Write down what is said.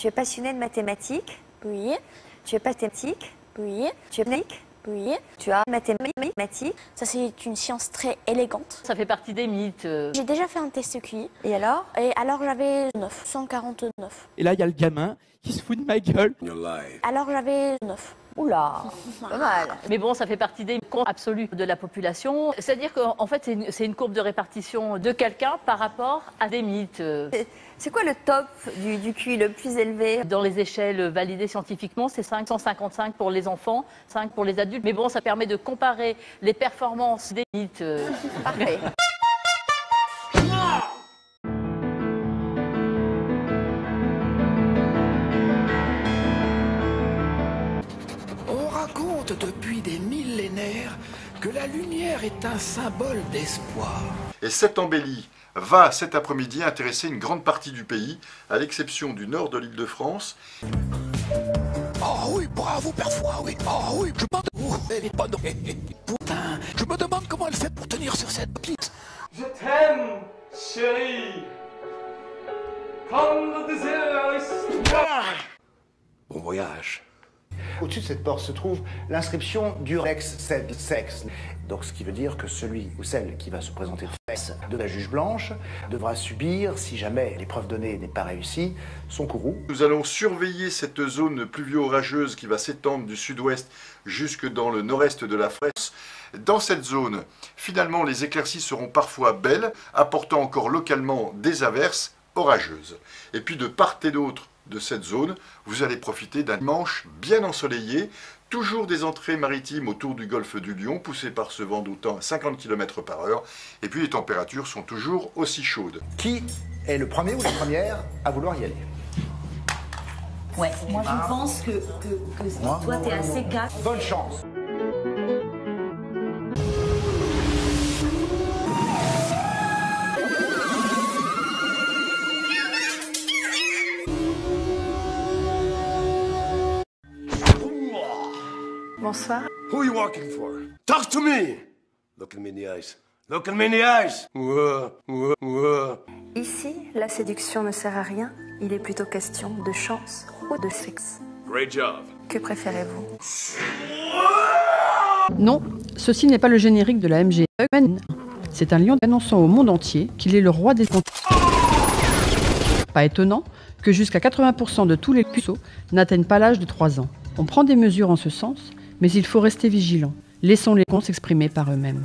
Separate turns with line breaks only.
Tu es passionné de mathématiques?
Oui.
Tu es mathématique?
Oui.
Tu es mathématique?
Oui.
Tu as mathématiques?
Ça, c'est une science très élégante.
Ça fait partie des mythes.
J'ai déjà fait un test QI.
Et alors?
Et alors, j'avais 149.
Et là, il y a le gamin qui se fout de ma gueule.
Alors, j'avais 9.
Oula, pas mal.
Mais bon, ça fait partie des comptes absolus de la population. C'est-à-dire qu'en fait, c'est une courbe de répartition de quelqu'un par rapport à des mythes.
C'est quoi le top du QI le plus élevé?
Dans les échelles validées scientifiquement, c'est 555 pour les enfants, 5 pour les adultes. Mais bon, ça permet de comparer les performances des mythes.
Parfait.
On raconte depuis des millénaires que la lumière est un symbole d'espoir.
Et cette embellie va cet après-midi intéresser une grande partie du pays, à l'exception du nord de l'Île-de-France.
Oh oui, bravo, Père Fouras, oui. Oh oui, je m'en... elle est pas... Putain, je me demande comment elle fait pour tenir sur cette piste.
Je t'aime, chérie, comme le désert est...
Bon voyage.
Au-dessus de cette porte se trouve l'inscription du Rex Sed Sex. Donc ce qui veut dire que celui ou celle qui va se présenter face de la juge blanche devra subir, si jamais l'épreuve donnée n'est pas réussie, son courroux.
Nous allons surveiller cette zone pluvio-orageuse qui va s'étendre du sud-ouest jusque dans le nord-est de la France. Dans cette zone, finalement, les éclaircies seront parfois belles, apportant encore localement des averses orageuses. Et puis de part et d'autre de cette zone, vous allez profiter d'un dimanche bien ensoleillé, toujours des entrées maritimes autour du golfe du Lion, poussées par ce vent d'autant à 50 km/h, et puis les températures sont toujours aussi chaudes.
Qui est le premier ou la première à vouloir y aller?
Ouais, moi je pense que toi t'es assez calme.
Bonne chance.
Bonsoir.
Who are you working for? Talk to me! Look at me in the eyes. Look at me in the eyes!
Ici, la séduction ne sert à rien. Il est plutôt question de chance ou de sexe.
Great job.
Que préférez-vous?
Non, ceci n'est pas le générique de la MG. C'est un lion annonçant au monde entier qu'il est le roi des continents. Pas étonnant que jusqu'à 80% de tous les puceaux n'atteignent pas l'âge de 3 ans. On prend des mesures en ce sens, mais il faut rester vigilant. Laissons les cons s'exprimer par eux-mêmes.